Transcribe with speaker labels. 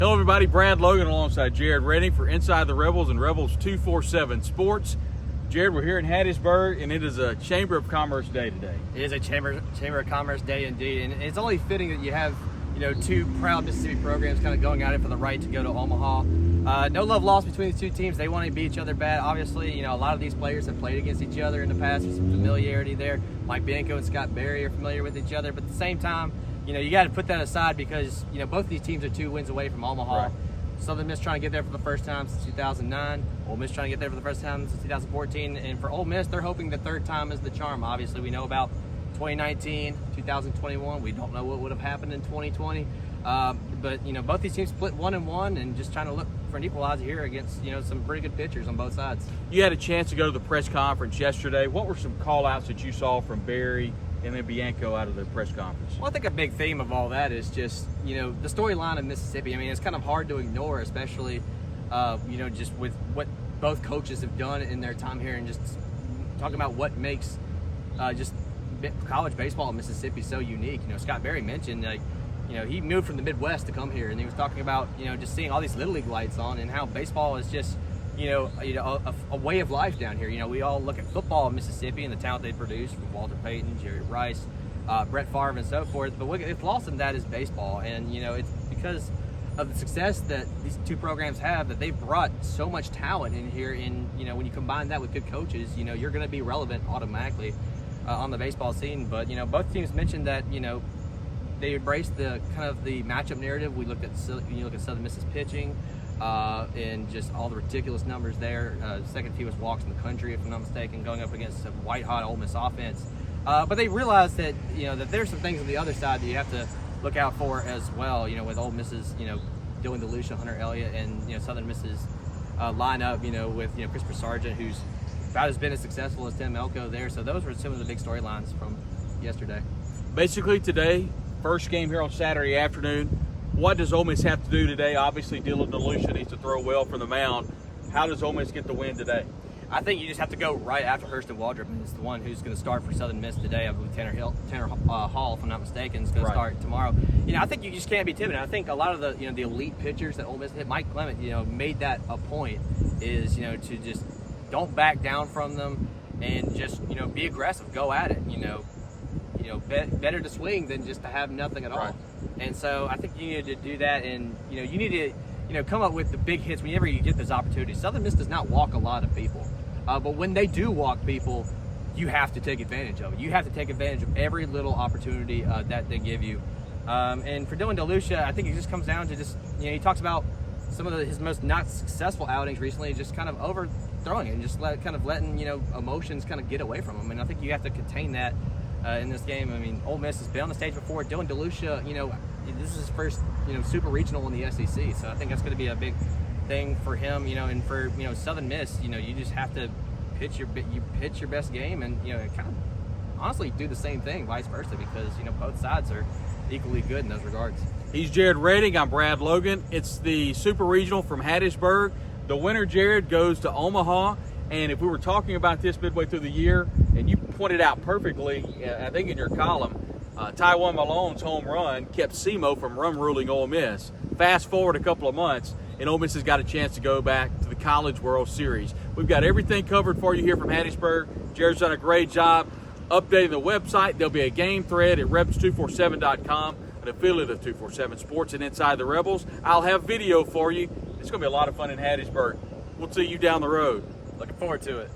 Speaker 1: Hello everybody, Brad Logan alongside Jared Redding for Inside the Rebels and Rebels 247 Sports. Jared, we're here in Hattiesburg and it is a Chamber of Commerce day today.
Speaker 2: It is a Chamber of Commerce day indeed, and it's only fitting that you have two proud Mississippi programs kind of going at it for the right to go to Omaha. No love lost between these two teams. They want to beat each other bad. Obviously, a lot of these players have played against each other in the past. There's some familiarity there. Mike Bianco and Scott Berry are familiar with each other, but at the same time, you got to put that aside because both of these teams are 2 wins away from Omaha.
Speaker 1: Right.
Speaker 2: Southern Miss trying to get there for the first time since 2009. Ole Miss trying to get there for the first time since 2014. And for Ole Miss, they're hoping the third time is the charm. Obviously, we know about 2019, 2021. We don't know what would have happened in 2020. But both these teams split 1-1 and just trying to look for an equalizer here against some pretty good pitchers on both sides.
Speaker 1: You had a chance to go to the press conference yesterday. What were some call-outs that you saw from Berry and then Bianco out of the press conference?
Speaker 2: Well, I think a big theme of all that is just, the storyline of Mississippi. I mean, it's kind of hard to ignore, especially, just with what both coaches have done in their time here and just talking about what makes just college baseball in Mississippi so unique. Scott Berry mentioned, he moved from the Midwest to come here, and he was talking about, just seeing all these Little League lights on and how baseball is just, a way of life down here. We all look at football in Mississippi and the talent they produce from Walter Payton, Jerry Rice, Brett Favre, and so forth. But what's lost in that is baseball, and it's because of the success that these two programs have that they've brought so much talent in here. And when you combine that with good coaches, you're going to be relevant automatically on the baseball scene. But both teams mentioned that they embraced the kind of the matchup narrative. We looked at you look at Southern Miss's pitching. And just all the ridiculous numbers there. Second fewest walks in the country, if I'm not mistaken, going up against a white-hot Ole Miss offense. But they realized that that there's some things on the other side that you have to look out for as well. With Ole Miss's Dylan DeLucia, Hunter Elliott, and Southern Miss's lineup. With Christopher Sargent, who's about as been as successful as Tim Elko there. So those were some of the big storylines from yesterday.
Speaker 1: Basically today, first game here on Saturday afternoon. What does Ole Miss have to do today? Obviously, Dylan DeLucia needs to throw well from the mound. How does Ole Miss get the win today?
Speaker 2: I think you just have to go right after Hurston Waldrop. It's the one who's going to start for Southern Miss today. I believe Tanner Hall, if I'm not mistaken, is going to start tomorrow. I think you just can't be timid. I think a lot of the the elite pitchers that Ole Miss hit, Mike Clement, made that a point. Is to just don't back down from them and just be aggressive, go at it. Better to swing than just to have nothing at all.
Speaker 1: Right.
Speaker 2: And so I think you need to do that, and you need to come up with the big hits whenever you get those opportunities. Southern Miss does not walk a lot of people, but when they do walk people, you have to take advantage of it. You have to take advantage of every little opportunity that they give you. And for Dylan DeLucia, I think it just comes down to just he talks about some of his most not successful outings recently, just kind of overthrowing it and just letting emotions kind of get away from him. And I think you have to contain that. In this game. I mean, Ole Miss has been on the stage before. Dylan DeLucia, this is his first, Super Regional in the SEC, so I think that's going to be a big thing for him, and for, Southern Miss, you just have to pitch your best game and, kind of honestly do the same thing, vice versa, because, both sides are equally good in those regards.
Speaker 1: He's Jared Redding. I'm Brad Logan. It's the Super Regional from Hattiesburg. The winner, Jared, goes to Omaha. And if we were talking about this midway through the year, and you pointed out perfectly, I think in your column, Taiwan Malone's home run kept SEMO from run-ruling Ole Miss. Fast forward a couple of months, and Ole Miss has got a chance to go back to the College World Series. We've got everything covered for you here from Hattiesburg. Jared's done a great job updating the website. There'll be a game thread at rebels247.com, an affiliate of 247 Sports and Inside the Rebels. I'll have video for you. It's going to be a lot of fun in Hattiesburg. We'll see you down the road.
Speaker 2: Looking forward to it.